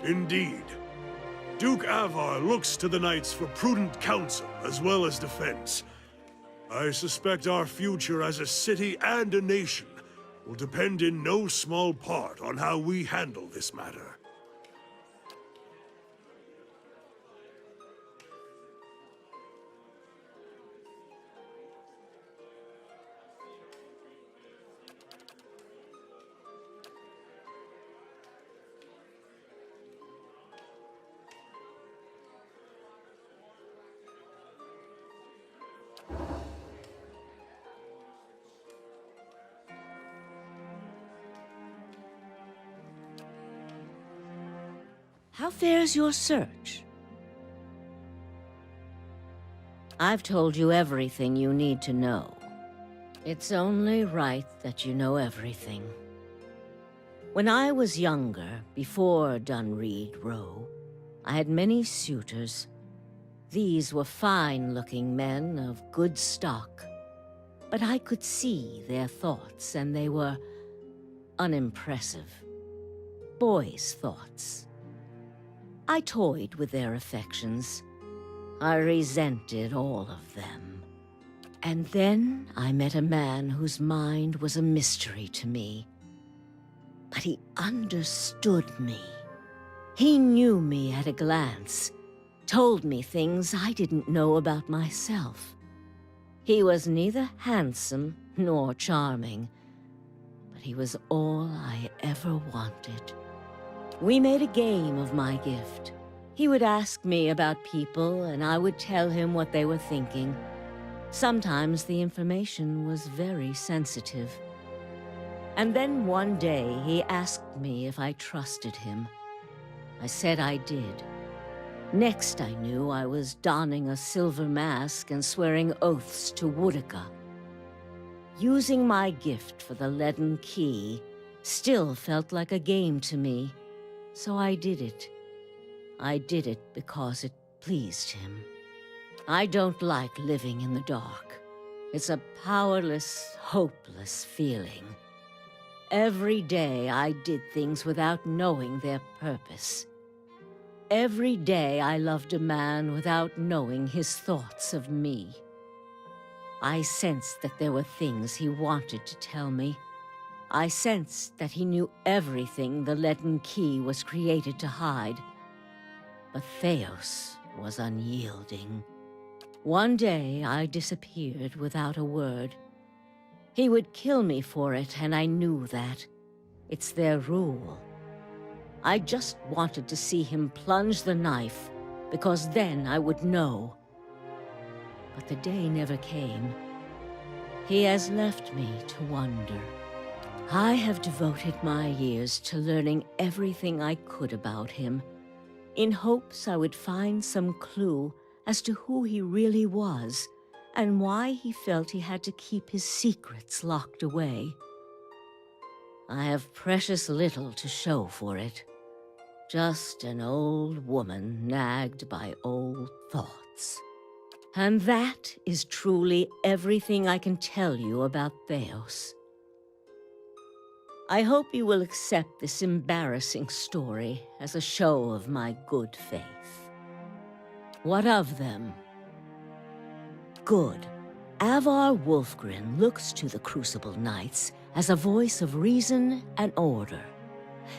Indeed. Duke Avar looks to the knights for prudent counsel as well as defense. I suspect our future as a city and a nation will depend in no small part on how we handle this matter. How fares your search? I've told you everything you need to know. It's only right that you know everything. When I was younger, before Dunreed Row, I had many suitors. These were fine-looking men of good stock, but I could see their thoughts, and they were unimpressive. Boys' thoughts. I toyed with their affections. I resented all of them. And then I met a man whose mind was a mystery to me. But he understood me. He knew me at a glance, told me things I didn't know about myself. He was neither handsome nor charming, but he was all I ever wanted. We made a game of my gift. He would ask me about people, and I would tell him what they were thinking. Sometimes the information was very sensitive. And then one day he asked me if I trusted him. I said I did. Next I knew I was donning a silver mask and swearing oaths to Woedica. Using my gift for the leaden key still felt like a game to me. So I did it. I did it because it pleased him. I don't like living in the dark. It's a powerless, hopeless feeling. Every day I did things without knowing their purpose. Every day I loved a man without knowing his thoughts of me. I sensed that there were things he wanted to tell me. I sensed that he knew everything the leaden key was created to hide. But Theos was unyielding. One day I disappeared without a word. He would kill me for it, and I knew that. It's their rule. I just wanted to see him plunge the knife, because then I would know. But the day never came. He has left me to wonder. I have devoted my years to learning everything I could about him, in hopes I would find some clue as to who he really was, and why he felt he had to keep his secrets locked away. I have precious little to show for it. Just an old woman nagged by old thoughts. And that is truly everything I can tell you about Theos. I hope you will accept this embarrassing story as a show of my good faith. What of them? Good. Avar Wulfgren looks to the Crucible Knights as a voice of reason and order.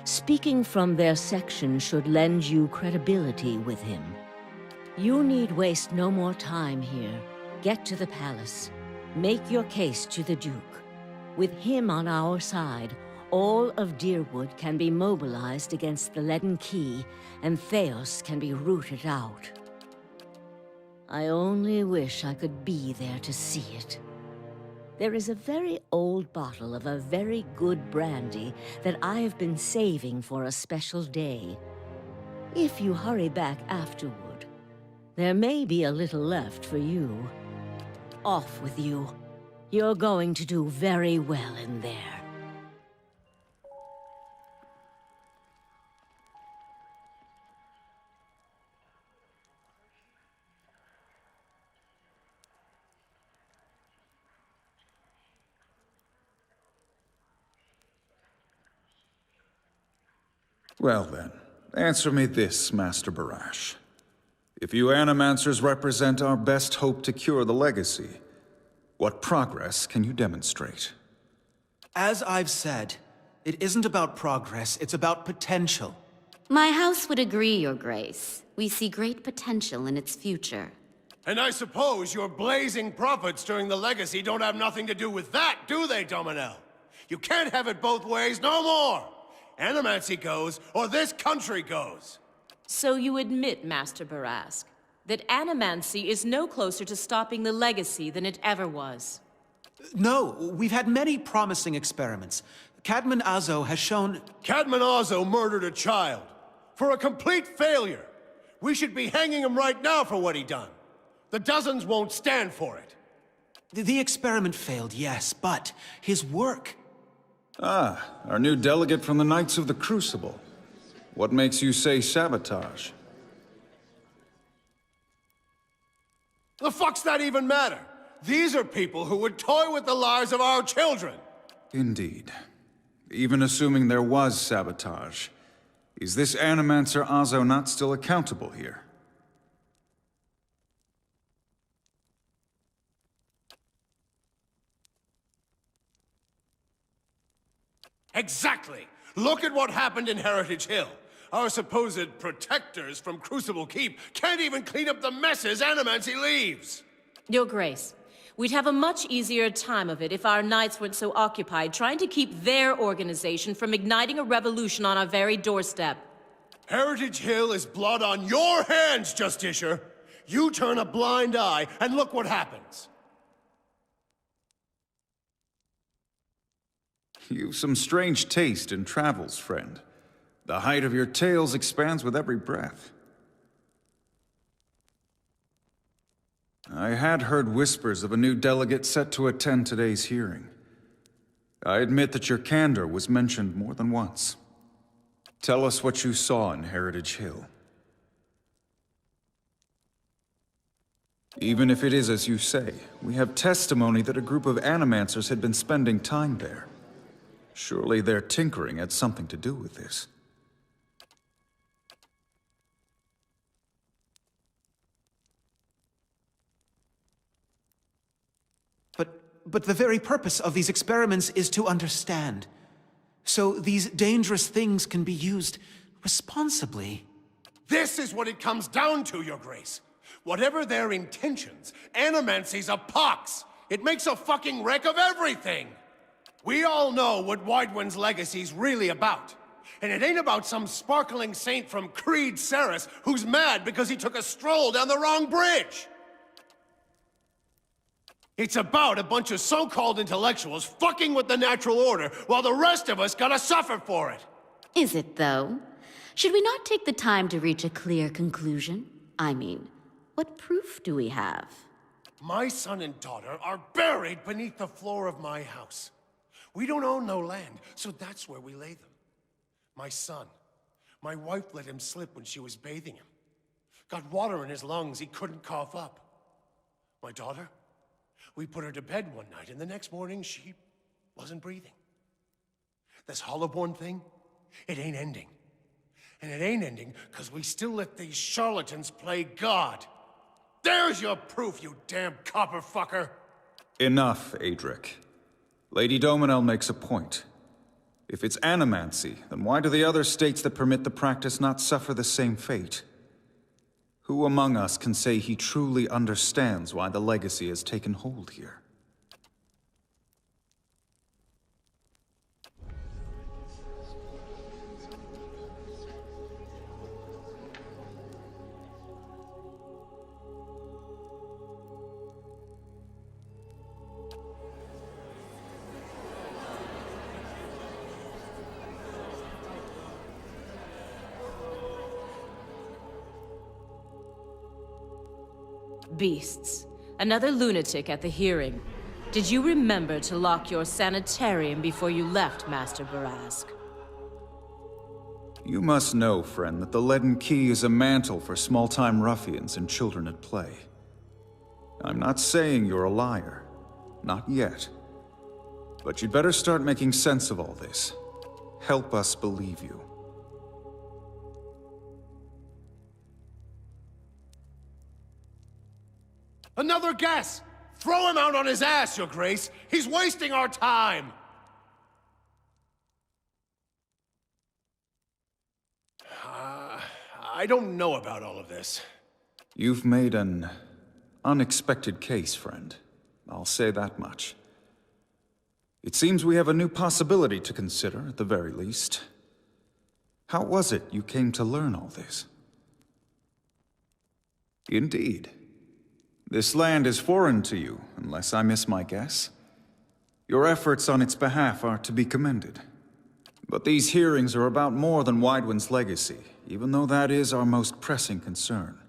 Speaking from their section should lend you credibility with him. You need waste no more time here. Get to the palace. Make your case to the Duke. With him on our side, all of Dyrwood can be mobilized against the leaden key, and Theos can be rooted out. I only wish I could be there to see it. There is a very old bottle of a very good brandy that I have been saving for a special day. If you hurry back afterward, there may be a little left for you. Off with you. You're going to do very well in there. Well then, Answer me this, Master Barash. If you Animancers represent our best hope to cure the legacy, what progress can you demonstrate? As I've said, it isn't about progress, it's about potential. My house would agree, Your Grace. We see great potential in its future. And I suppose your blazing profits during the legacy don't have nothing to do with that, do they, Dominel? You can't have it both ways no more! Animancy goes, or this country goes! So you admit, Master Barask, that Animancy is no closer to stopping the legacy than it ever was? No, we've had many promising experiments. Cadman Azo has shown... Cadman Azo murdered a child. For a complete failure. We should be hanging him right now for what he done. The dozens won't stand for it. The experiment failed, yes, but his work... Ah, our new delegate from the Knights of the Crucible. What makes you say sabotage? The fuck's that even matter? These are people who would toy with the lives of our children. Indeed. Even assuming there was sabotage, is this Animancer Azo not still accountable here? Exactly! Look at what happened in Heritage Hill. Our supposed protectors from Crucible Keep can't even clean up the messes Animancy leaves! Your Grace, we'd have a much easier time of it if our knights weren't so occupied trying to keep their organization from igniting a revolution on our very doorstep. Heritage Hill is blood on your hands, Justicia! You turn a blind eye, and look what happens. You've some strange taste in travels, friend. The height of your tales expands with every breath. I had heard whispers of a new delegate set to attend today's hearing. I admit that your candor was mentioned more than once. Tell us what you saw in Heritage Hill. Even if it is as you say, we have testimony that a group of Animancers had been spending time there. Surely their tinkering had something to do with this. But the very purpose of these experiments is to understand. So these dangerous things can be used responsibly. This is what it comes down to, Your Grace. Whatever their intentions, Animancy's a pox. It makes a fucking wreck of everything. We all know what Widewind's legacy's really about. And it ain't about some sparkling saint from Creed Ceres who's mad because he took a stroll down the wrong bridge. It's about a bunch of so-called intellectuals fucking with the natural order while the rest of us gotta suffer for it. Is it, though? Should we not take the time to reach a clear conclusion? I mean, what proof do we have? My son and daughter are buried beneath the floor of my house. We don't own no land, so that's where we lay them. My son. My wife let him slip when she was bathing him. Got water in his lungs he couldn't cough up. My daughter? We put her to bed one night, and the next morning she wasn't breathing. This Hollowborn thing, it ain't ending. And it ain't ending because we still let these charlatans play God. There's your proof, you damn copper fucker! Enough, Adric. Lady Dominel makes a point. If it's Animancy, then why do the other states that permit the practice not suffer the same fate? Who among us can say he truly understands why the legacy has taken hold here? Beasts. Another lunatic at the hearing. Did you remember to lock your sanitarium before you left, Master Barask? You must know, friend, that the Leaden Key is a mantle for small-time ruffians and children at play. I'm not saying you're a liar. Not yet. But you'd better start making sense of all this. Help us believe you. guess! Throw him out on his ass, Your Grace! He's wasting our time! I don't know about all of this. You've made an unexpected case, friend. I'll say that much. It seems we have a new possibility to consider, at the very least. How was it you came to learn all this? Indeed. This land is foreign to you, unless I miss my guess. Your efforts on its behalf are to be commended. But these hearings are about more than Widewind's legacy, even though that is our most pressing concern.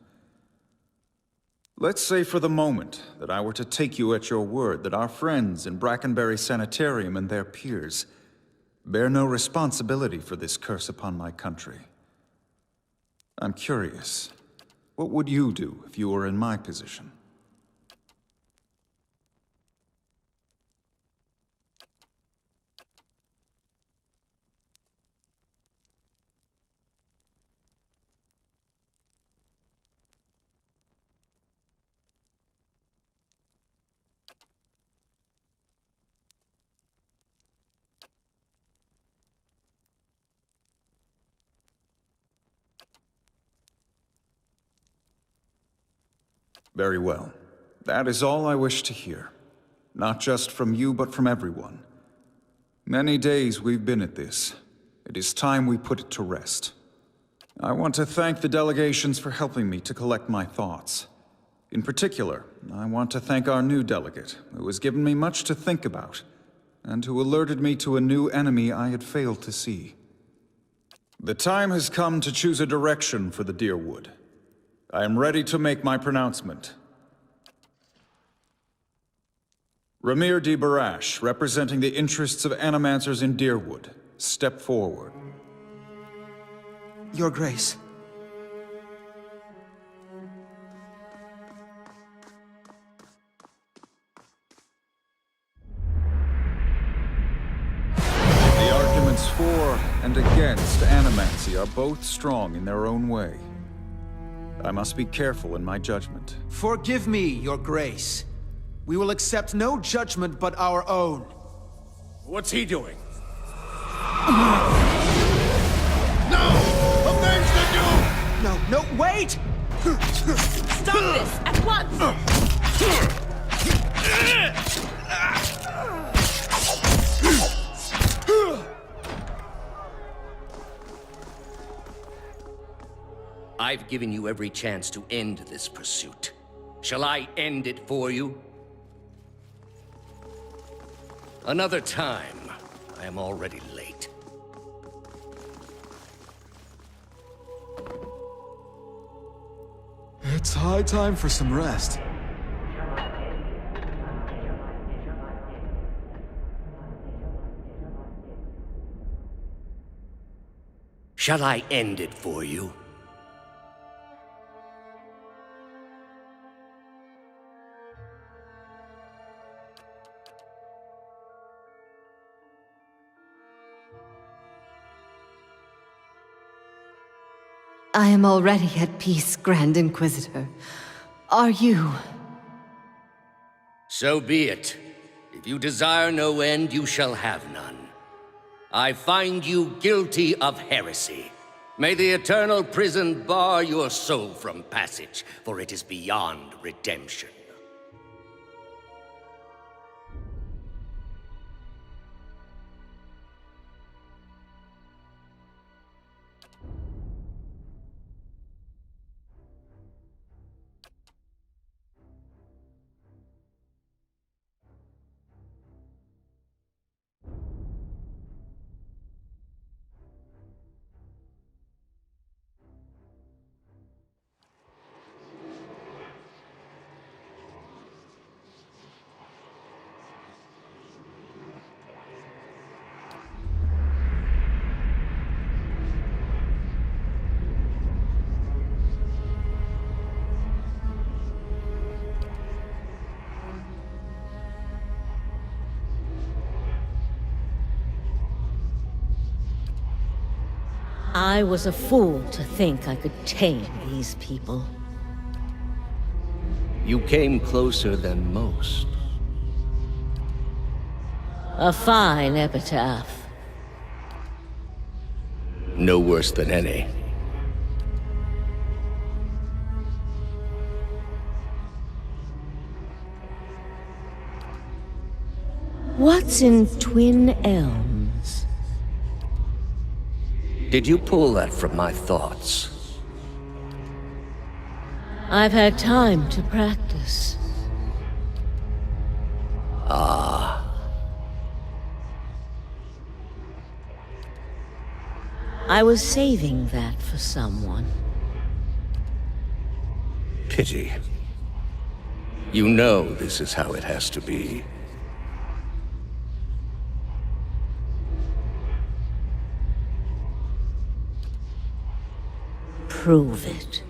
Let's say for the moment that I were to take you at your word that our friends in Brackenbury Sanitarium and their peers bear no responsibility for this curse upon my country. I'm curious, what would you do if you were in my position? Very well. That is all I wish to hear. Not just from you, but from everyone. Many days we've been at this. It is time we put it to rest. I want to thank the delegations for helping me to collect my thoughts. In particular, I want to thank our new delegate, who has given me much to think about, and who alerted me to a new enemy I had failed to see. The time has come to choose a direction for the Dyrwood. I am ready to make my pronouncement. Ramir D. Barash, representing the interests of Animancers in Dyrwood, step forward. Your Grace. The arguments for and against Animancy are both strong in their own way. I must be careful in my judgment. Forgive me, Your Grace. We will accept no judgment but our own. What's he doing? No! Avenge the Duke! No, wait! Stop this at once! I've given you every chance to end this pursuit. Shall I end it for you? Another time. I am already late. It's high time for some rest. Shall I end it for you? I am already at peace, Grand Inquisitor. Are you? So be it. If you desire no end, you shall have none. I find you guilty of heresy. May the eternal prison bar your soul from passage, for it is beyond redemption. I was a fool to think I could tame these people. You came closer than most. A fine epitaph. No worse than any. What's in Twin Elms? Did you pull that from my thoughts? I've had time to practice. Ah. I was saving that for someone. Pity. You know this is how it has to be. Prove it.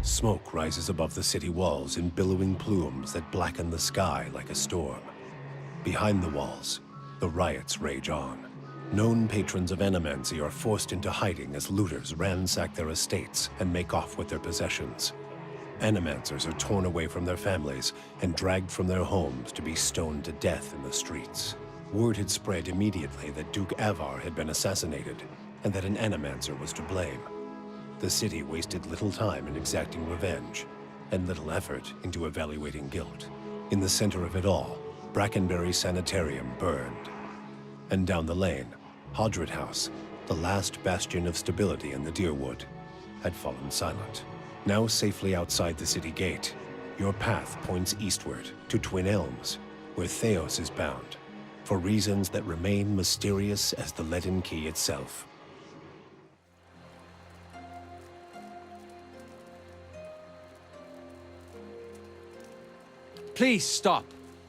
Smoke rises above the city walls in billowing plumes that blacken the sky like a storm. Behind the walls, the riots rage on. Known patrons of Animancy are forced into hiding as looters ransack their estates and make off with their possessions. Animancers are torn away from their families and dragged from their homes to be stoned to death in the streets. Word had spread immediately that Duke Avar had been assassinated, and that an Animancer was to blame. The city wasted little time in exacting revenge, and little effort into evaluating guilt. In the center of it all, Brackenbury Sanitarium burned. And down the lane, Hodred House, the last bastion of stability in the Deerwood, had fallen silent. Now safely outside the city gate, your path points eastward to Twin Elms, where Theos is bound, for reasons that remain mysterious as the Leaden Key itself. Please stop.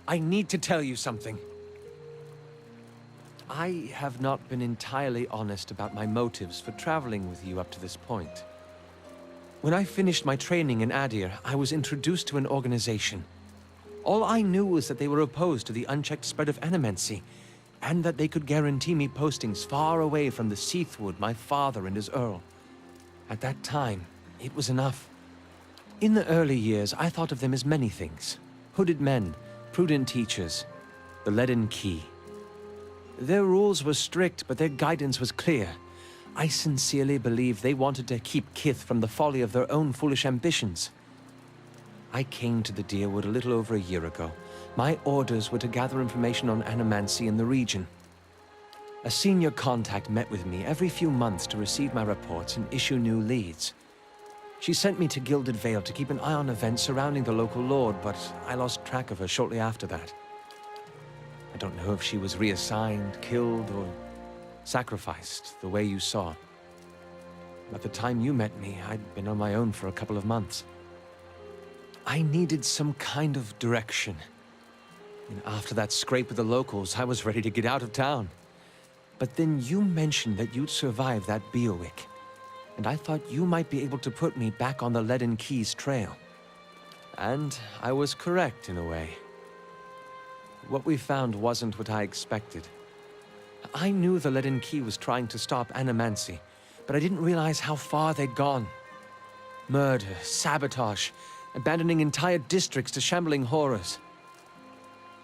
I need to tell you something. I have not been entirely honest about my motives for traveling with you up to this point. When I finished my training in Adir, I was introduced to an organization. All I knew was that they were opposed to the unchecked spread of Animancy, and that they could guarantee me postings far away from the Seathwood my father and his Earl. At that time, it was enough. In the early years, I thought of them as many things. Hooded men, prudent teachers, the Leaden Key. Their rules were strict, but their guidance was clear. I sincerely believe they wanted to keep Kith from the folly of their own foolish ambitions. I came to the Deerwood a little over a year ago. My orders were to gather information on Animancy in the region. A senior contact met with me every few months to receive my reports and issue new leads. She sent me to Gilded Vale to keep an eye on events surrounding the local lord, but I lost track of her shortly after that. I don't know if she was reassigned, killed, or sacrificed, the way you saw. By the time you met me, I'd been on my own for a couple of months. I needed some kind of direction. And after that scrape with the locals, I was ready to get out of town. But then you mentioned that you'd survived that Beowick, and I thought you might be able to put me back on the Leaden Key's trail. And I was correct in a way. What we found wasn't what I expected. I knew the Leaden Key was trying to stop Animancy, but I didn't realize how far they'd gone. Murder, sabotage, abandoning entire districts to shambling horrors.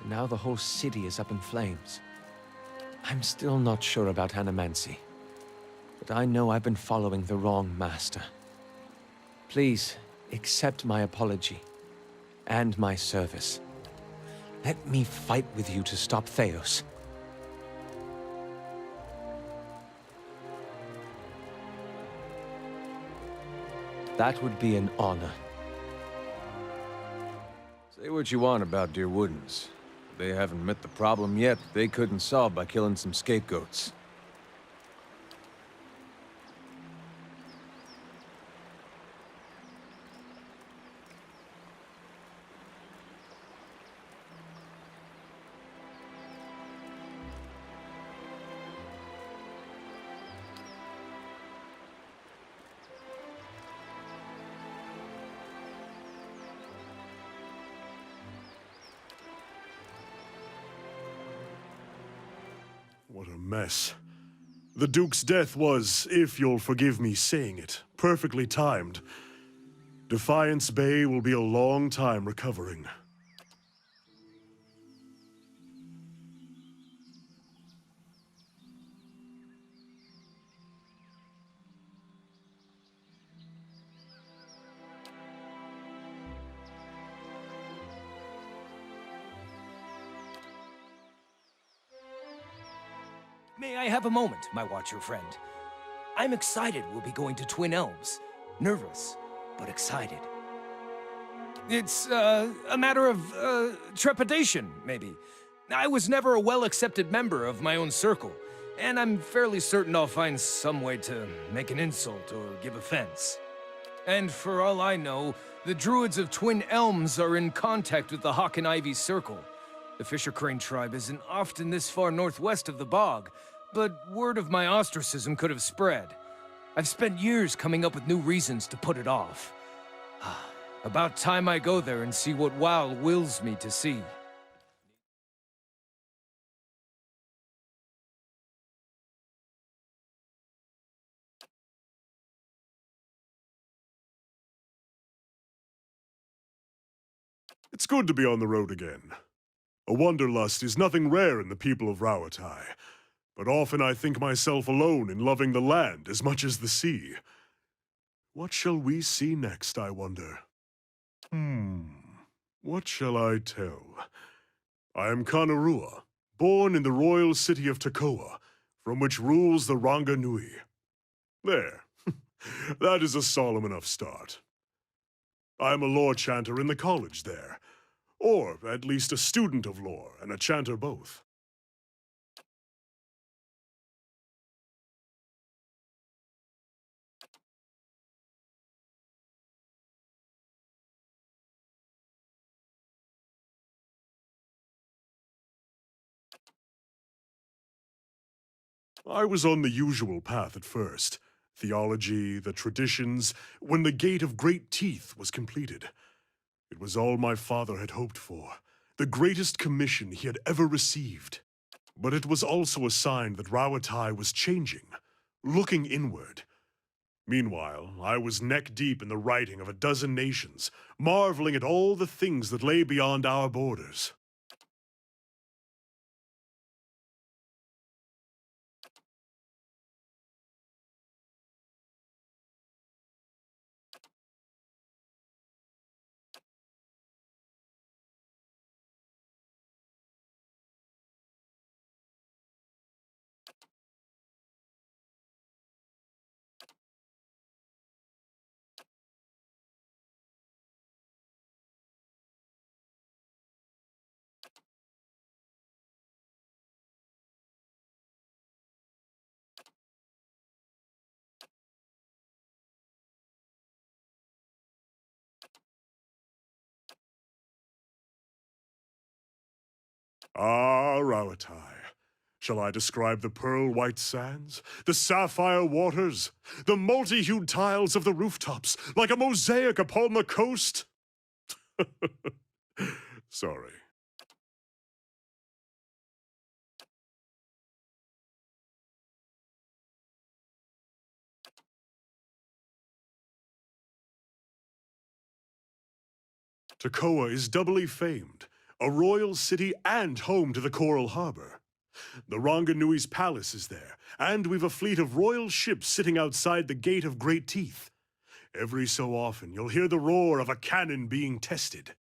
And now the whole city is up in flames. I'm still not sure about Animancy, but I know I've been following the wrong master. Please, accept my apology, and my service. Let me fight with you to stop Theos. That would be an honor. Say what you want about Deerwoodens. They haven't met the problem yet they couldn't solve by killing some scapegoats. What a mess. The Duke's death was, if you'll forgive me saying it, perfectly timed. Defiance Bay will be a long time recovering. May I have a moment, my Watcher friend? I'm excited we'll be going to Twin Elms. Nervous, but excited. It's, a matter of, trepidation, maybe. I was never a well-accepted member of my own circle, and I'm fairly certain I'll find some way to make an insult or give offense. And for all I know, the Druids of Twin Elms are in contact with the Hawk and Ivy Circle. The Fisher Crane tribe isn't often this far northwest of the bog, but word of my ostracism could have spread. I've spent years coming up with new reasons to put it off. About time I go there and see what Wal wills me to see. It's good to be on the road again. A wanderlust is nothing rare in the people of Rauatai, but often I think myself alone in loving the land as much as the sea. What shall we see next, I wonder? What shall I tell? I am Kanarua, born in the royal city of Takoa, from which rules the Ranga Nui. There. That is a solemn enough start. I am a lore chanter in the college there, or at least a student of lore and a chanter both. I was on the usual path at first. Theology, the traditions, when the Gate of Great Teeth was completed. It was all my father had hoped for, the greatest commission he had ever received. But it was also a sign that Rauatai was changing, looking inward. Meanwhile, I was neck-deep in the writing of a dozen nations, marveling at all the things that lay beyond our borders. Ah, Rauatai. Shall I describe the pearl-white sands, the sapphire waters, the multi-hued tiles of the rooftops, like a mosaic upon the coast? Sorry. Takoa is doubly famed, a royal city and home to the Coral Harbor. The Ranganui's palace is there, and we've a fleet of royal ships sitting outside the Gate of Great Teeth. Every so often, you'll hear the roar of a cannon being tested.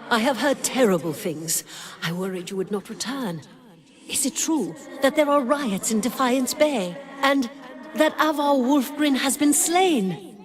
I have heard terrible things. I worried you would not return. Is it true that there are riots in Defiance Bay, and that Avar Wolfgren has been slain?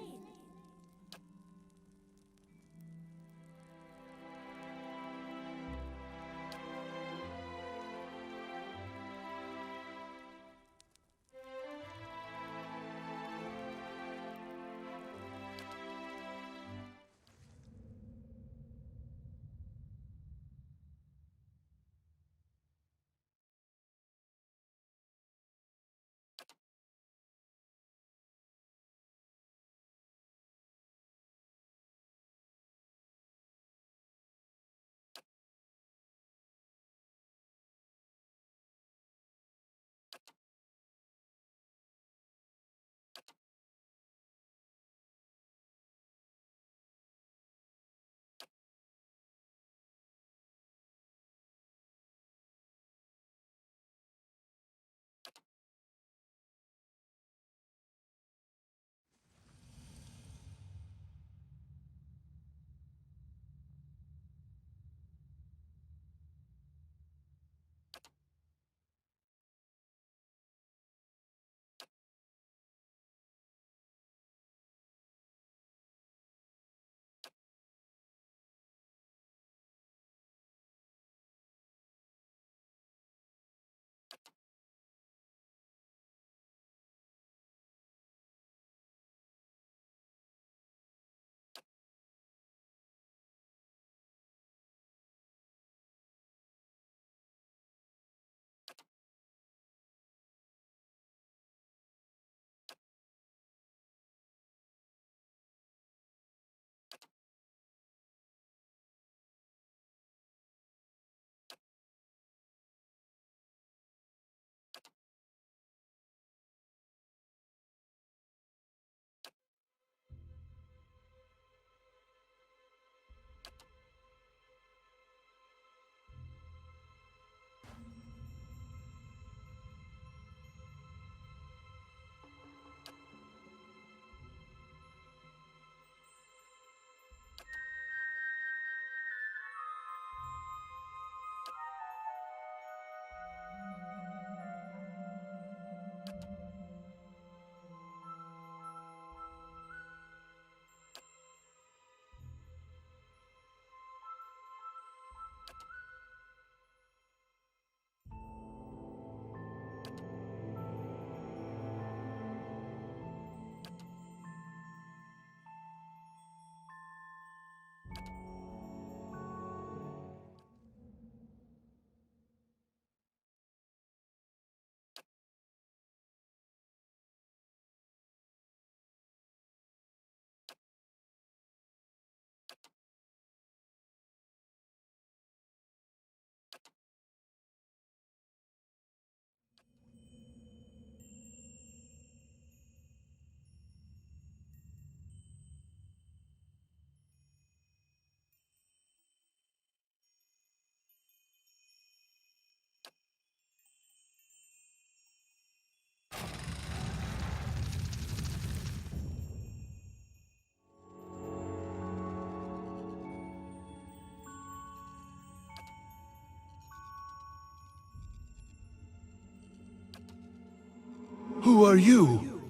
Who are you?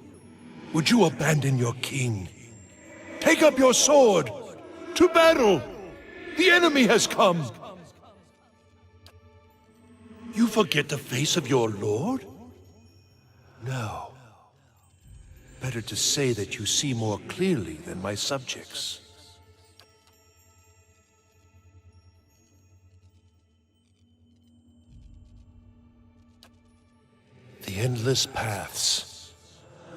Would you abandon your king? Take up your sword! To battle! The enemy has come! You forget the face of your lord? No. Better to say that you see more clearly than my subjects. The endless paths.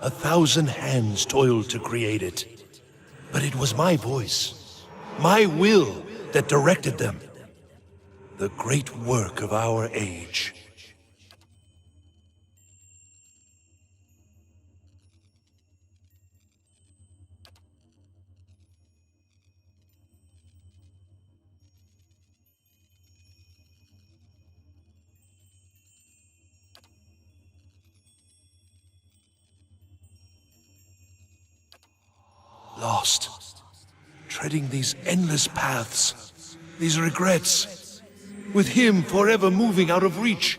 1,000 hands toiled to create it. But it was my voice, my will, that directed them. The great work of our age. Lost, treading these endless paths, these regrets, with him forever moving out of reach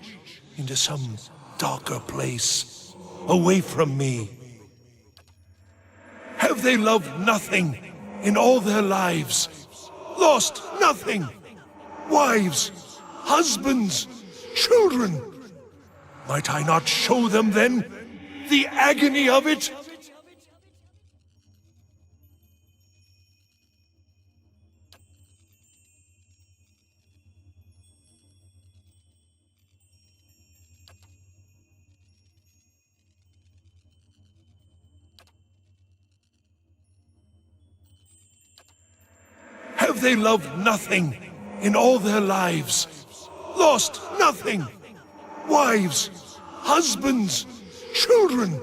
into some darker place, away from me? Have they loved nothing in all their lives? Lost nothing? Wives, husbands, children? Might I not show them then the agony of it? Have they loved nothing in all their lives? Lost nothing? Wives, husbands, children?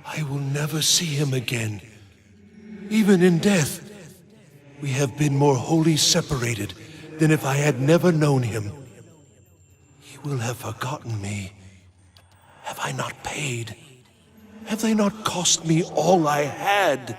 I will never see him again. Even in death, we have been more wholly separated than if I had never known him. He will have forgotten me. Have I not paid? Have they not cost me all I had?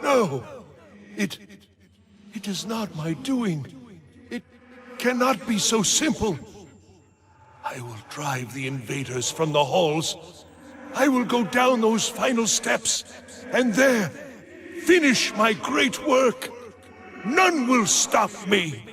No, it is not my doing. It cannot be so simple. I will drive the invaders from the halls. I will go down those final steps, and there, finish my great work. None will stop me.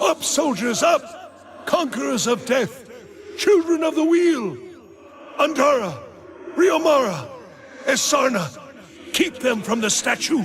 Up, soldiers, up! Conquerors of death! Children of the wheel! Andara! Riomara! Esarna! Keep them from the statue!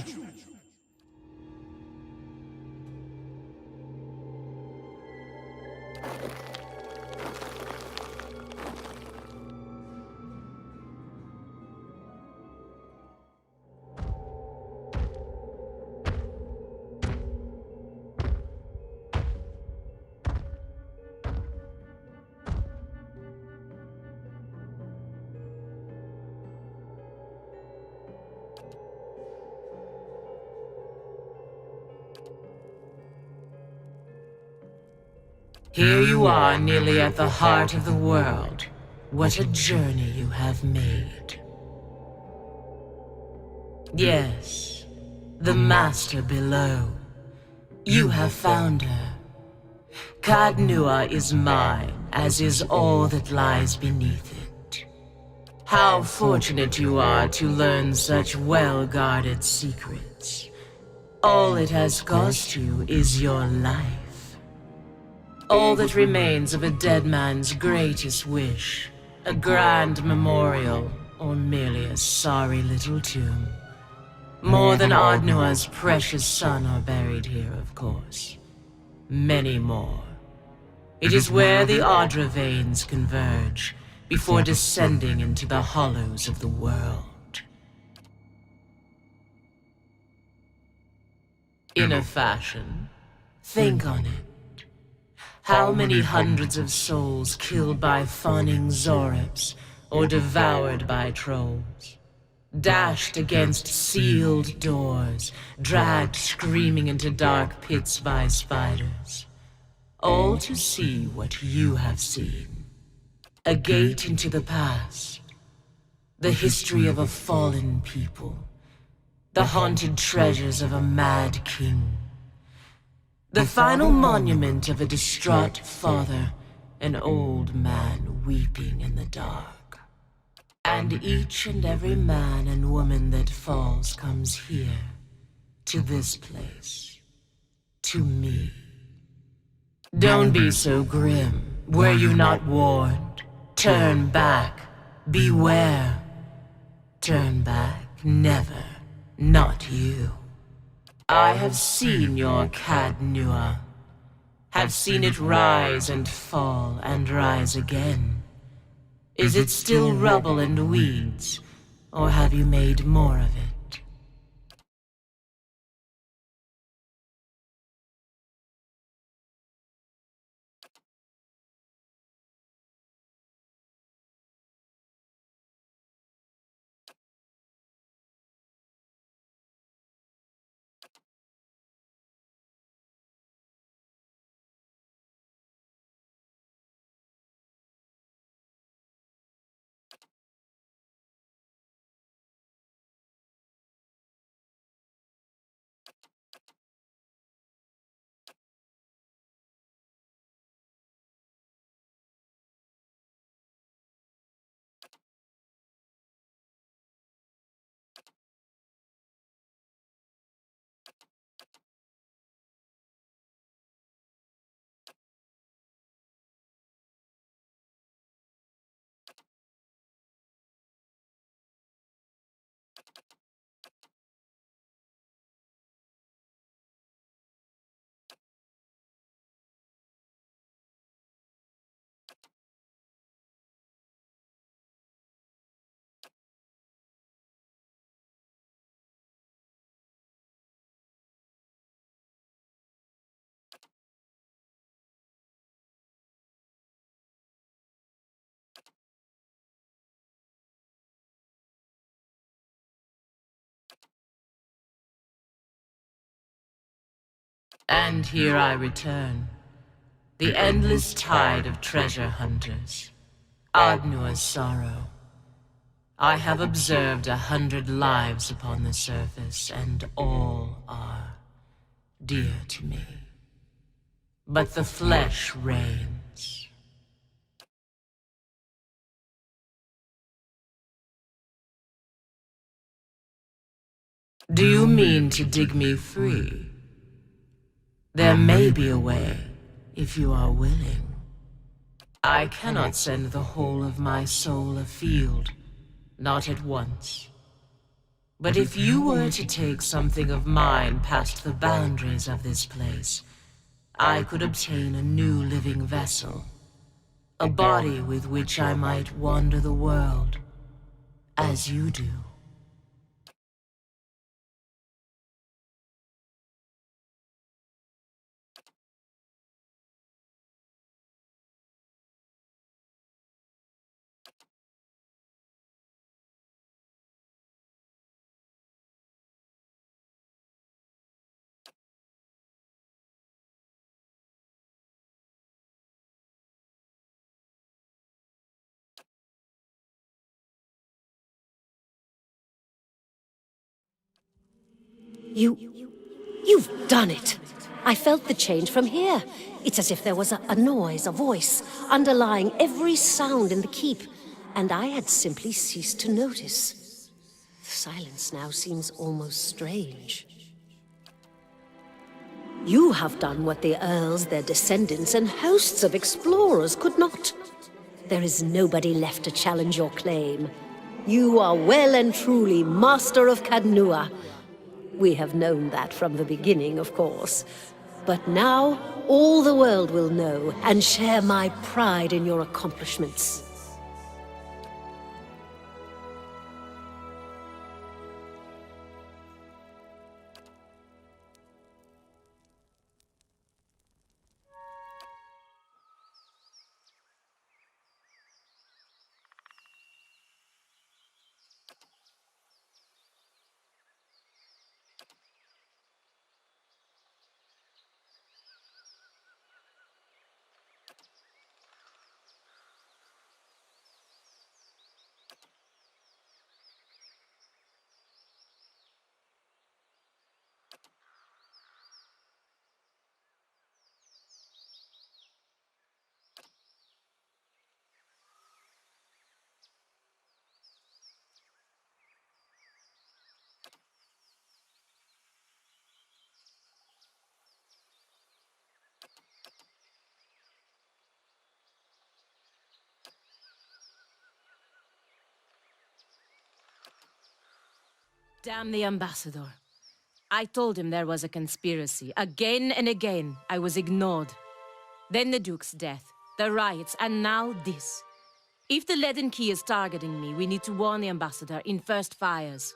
Here you are, nearly at the heart of the world. What a journey you have made. Yes, the Master below. You have found her. Cadnua is mine, as is all that lies beneath it. How fortunate you are to learn such well-guarded secrets. All it has cost you is your life. All that remains of a dead man's greatest wish. A grand memorial, or merely a sorry little tomb. More than Ardnua's precious son are buried here, of course. Many more. It is where the Ardra veins converge, before descending into the hollows of the world. In a fashion, think on it. How many hundreds of souls killed by fawning Zorips, or devoured by trolls? Dashed against sealed doors, dragged screaming into dark pits by spiders. All to see what you have seen. A gate into the past. The history of a fallen people. The haunted treasures of a mad king. The final monument of a distraught father, an old man weeping in the dark. And each and every man and woman that falls comes here, to this place, to me. Don't be so grim. Were you not warned? Turn back. Beware. Turn back. Never. Not you. I have seen your Cadnua. Have seen it rise and fall and rise again. Is it still rubble and weeds, or have you made more of it? And here I return. The endless tide of treasure hunters. Ardnua's sorrow. I have observed 100 lives upon the surface, and all are dear to me. But the flesh reigns. Do you mean to dig me free? There may be a way, if you are willing. I cannot send the whole of my soul afield, not at once. But if you were to take something of mine past the boundaries of this place, I could obtain a new living vessel, a body with which I might wander the world, as you do. You've done it! I felt the change from here. It's as if there was a noise, a voice, underlying every sound in the keep, and I had simply ceased to notice. The silence now seems almost strange. You have done what the Earls, their descendants, and hosts of explorers could not. There is nobody left to challenge your claim. You are well and truly Master of Cadnua. We have known that from the beginning, of course. But now, all the world will know and share my pride in your accomplishments. Damn the ambassador. I told him there was a conspiracy. Again and again, I was ignored. Then the Duke's death, the riots, and now this. If the Leaden Key is targeting me, we need to warn the ambassador in first fires.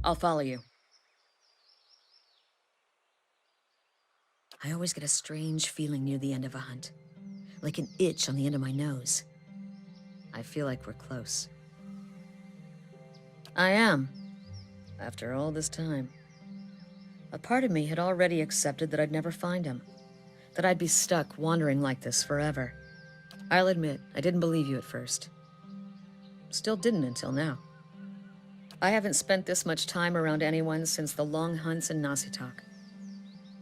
I'll follow you. I always get a strange feeling near the end of a hunt. Like an itch on the end of my nose. I feel like we're close. I am. After all this time. A part of me had already accepted that I'd never find him. That I'd be stuck wandering like this forever. I'll admit, I didn't believe you at first. Still didn't until now. I haven't spent this much time around anyone since the long hunts in Nasitok.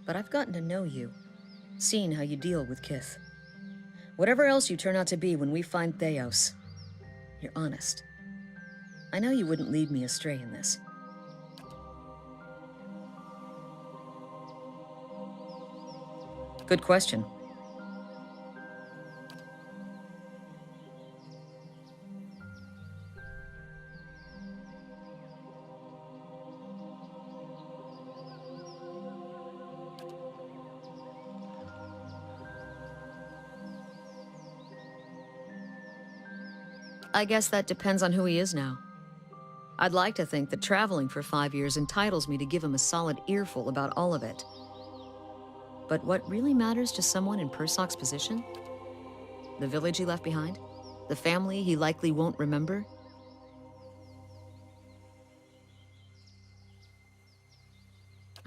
But I've gotten to know you, seen how you deal with Kith. Whatever else you turn out to be when we find Theos, you're honest. I know you wouldn't lead me astray in this. Good question. I guess that depends on who he is now. I'd like to think that traveling for 5 years entitles me to give him a solid earful about all of it. But what really matters to someone in Persok's position? The village he left behind? The family he likely won't remember?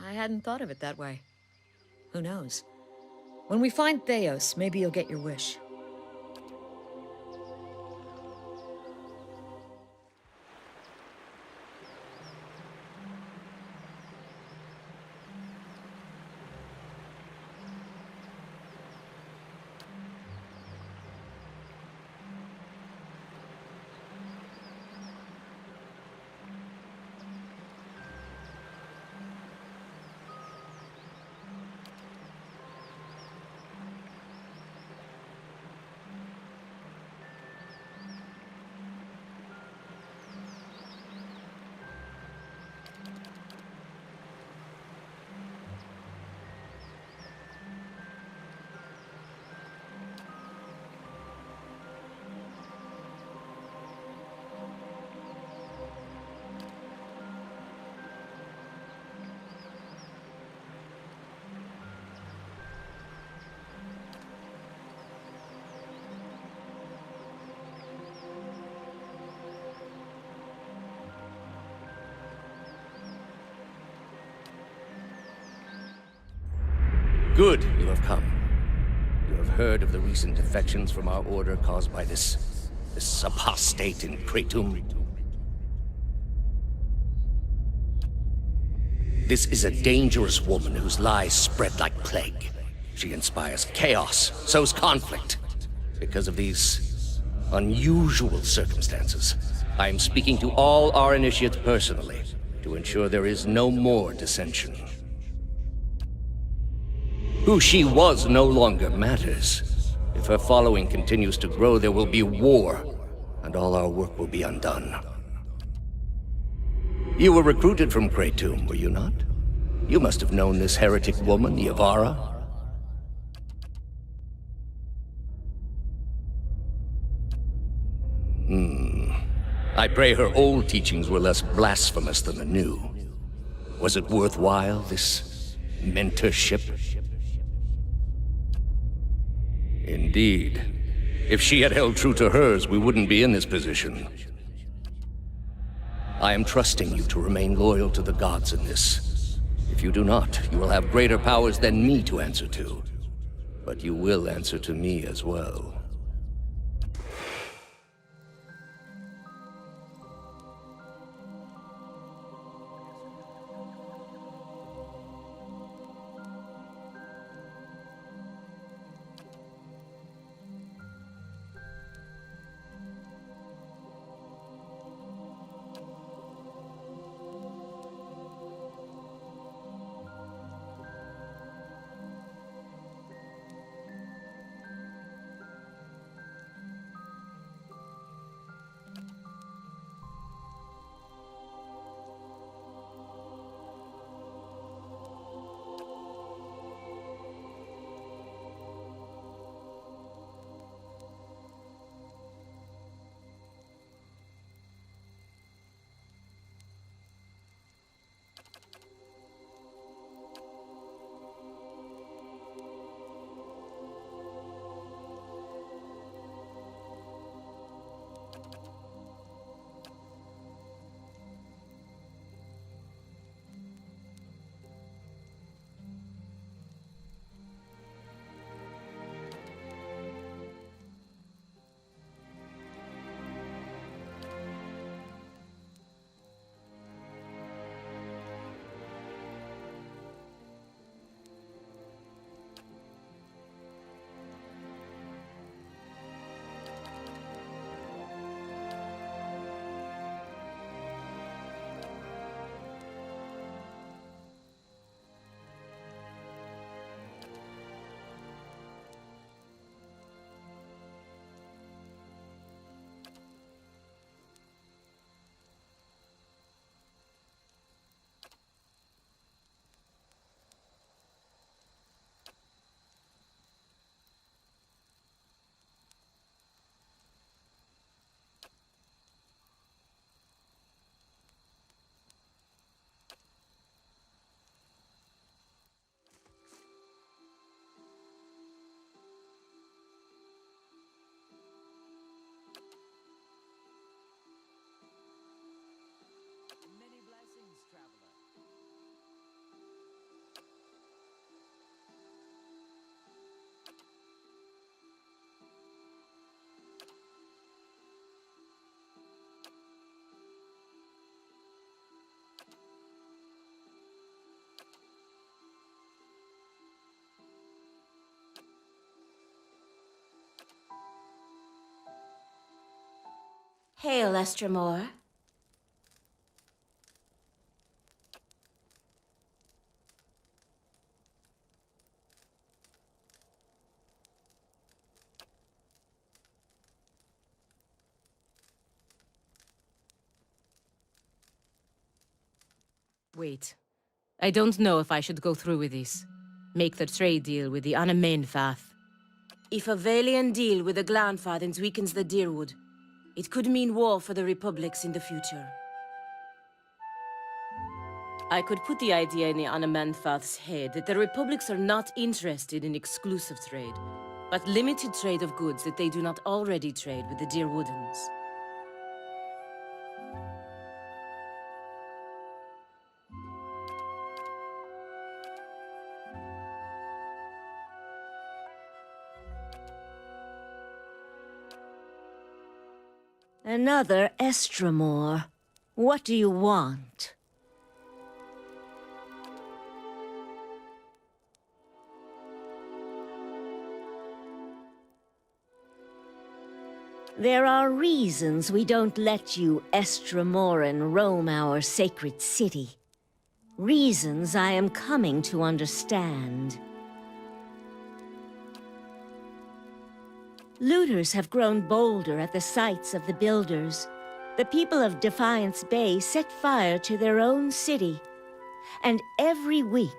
I hadn't thought of it that way. Who knows? When we find Theos, maybe you'll get your wish. Good, you have come. You have heard of the recent defections from our order caused by this apostate in Kratom. This is a dangerous woman whose lies spread like plague. She inspires chaos, sows conflict. Because of these unusual circumstances, I am speaking to all our initiates personally to ensure there is no more dissension. Who she was no longer matters. If her following continues to grow, there will be war, and all our work will be undone. You were recruited from Kratom, were you not? You must have known this heretic woman, Yavara. I pray her old teachings were less blasphemous than the new. Was it worthwhile, this mentorship? Indeed. If she had held true to hers, we wouldn't be in this position. I am trusting you to remain loyal to the gods in this. If you do not, you will have greater powers than me to answer to. but you will answer to me as well. Hail, Estramor. Wait. I don't know if I should go through with this. Make the trade deal with the Anamenfath. If a Valiant deal with the Glanfathens weakens the Dyrwood, it could mean war for the Republics in the future. I could put the idea in the Anamenfath's head that the Republics are not interested in exclusive trade, but limited trade of goods that they do not already trade with the Dyrwoodens. Another Estramor. What do you want? There are reasons we don't let you Estramoran roam our sacred city. Reasons I am coming to understand. Looters have grown bolder at the sites of the Builders. The people of Defiance Bay set fire to their own city. And every week,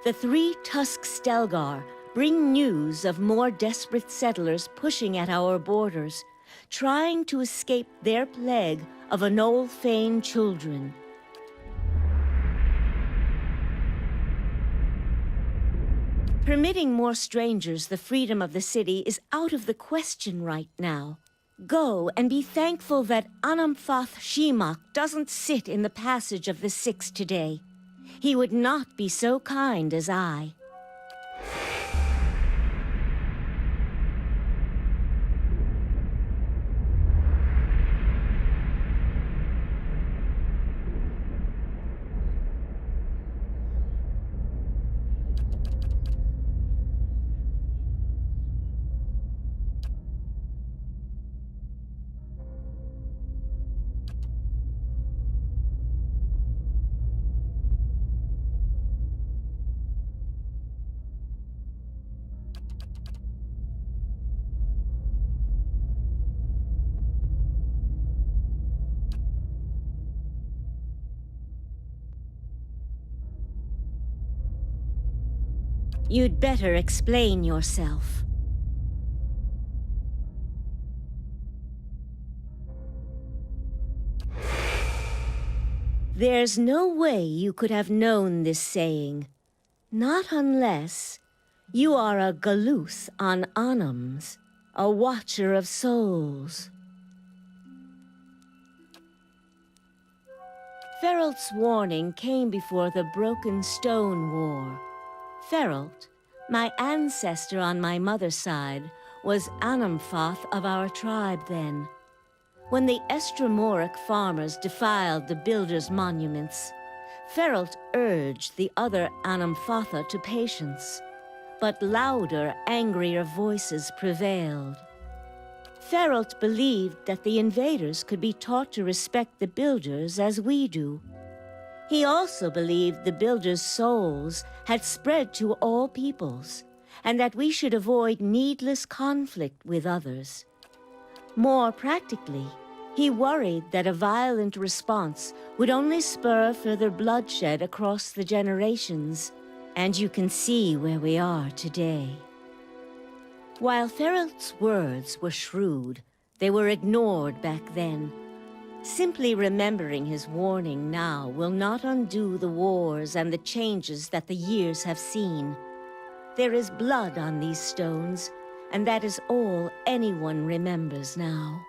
the 3 Tusk Stelgar bring news of more desperate settlers pushing at our borders, trying to escape their plague of Anolfane children. Permitting more strangers the freedom of the city is out of the question right now. Go and be thankful that Anamfath Shimak doesn't sit in the Passage of the Six today. He would not be so kind as I. You'd better explain yourself. There's no way you could have known this saying. Not unless you are a Galuth on Anams, a watcher of souls. Feralt's warning came before the Broken Stone War. Feralt, my ancestor on my mother's side, was Anamfoth of our tribe then. When the Estromoric farmers defiled the builders' monuments, Feralt urged the other Anamfotha to patience, but louder, angrier voices prevailed. Feralt believed that the invaders could be taught to respect the builders as we do. He also believed the builders' souls had spread to all peoples, and that we should avoid needless conflict with others. More practically, he worried that a violent response would only spur further bloodshed across the generations, and you can see where we are today. While Feralt's words were shrewd, they were ignored back then. Simply remembering his warning now will not undo the wars and the changes that the years have seen. There is blood on these stones, and that is all anyone remembers now.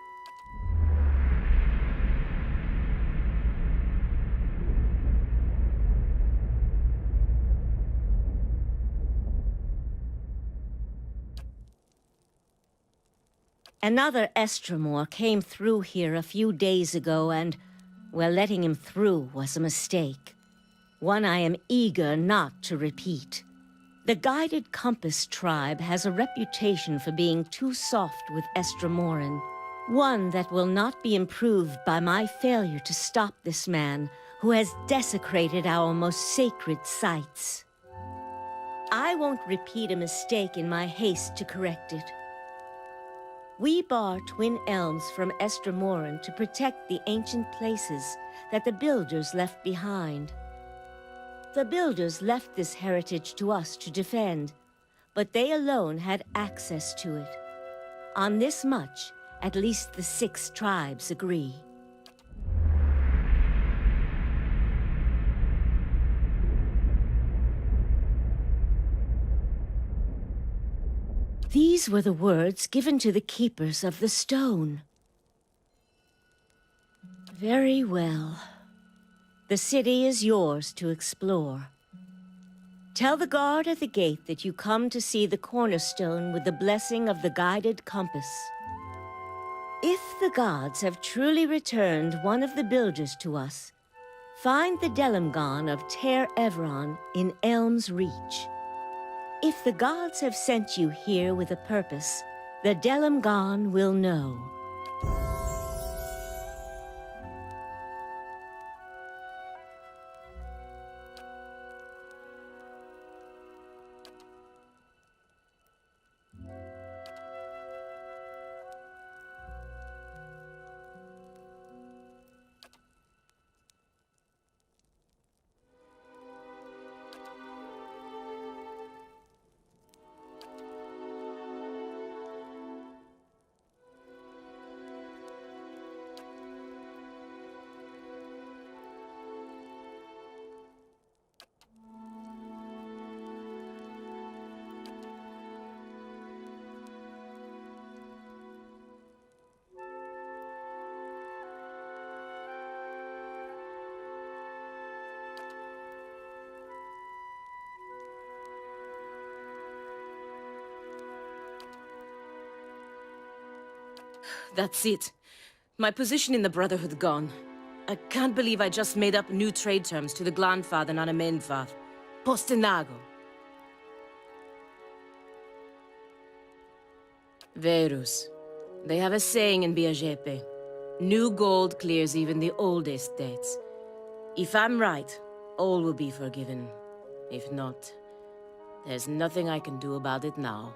Another Estromor came through here a few days ago and, well, letting him through was a mistake. One I am eager not to repeat. The Guided Compass tribe has a reputation for being too soft with Estromoran. One that will not be improved by my failure to stop this man who has desecrated our most sacred sites. I won't repeat a mistake in my haste to correct it. We bar Twin Elms from Estromoran to protect the ancient places that the Builders left behind. The Builders left this heritage to us to defend, but they alone had access to it. On this much, at least the 6 tribes agree. These were the words given to the keepers of the stone. Very well. The city is yours to explore. Tell the guard at the gate that you come to see the cornerstone with the blessing of the Guided Compass. If the gods have truly returned one of the builders to us, find the Delimgon of Ter Evron in Elm's Reach. If the gods have sent you here with a purpose, the Delimgon will know. That's it. My position in the Brotherhood gone. I can't believe I just made up new trade terms to the Glanfath and Anamenfath. Postenago. Verus. They have a saying in Biajepe. New gold clears even the oldest debts. If I'm right, all will be forgiven. If not, there's nothing I can do about it now.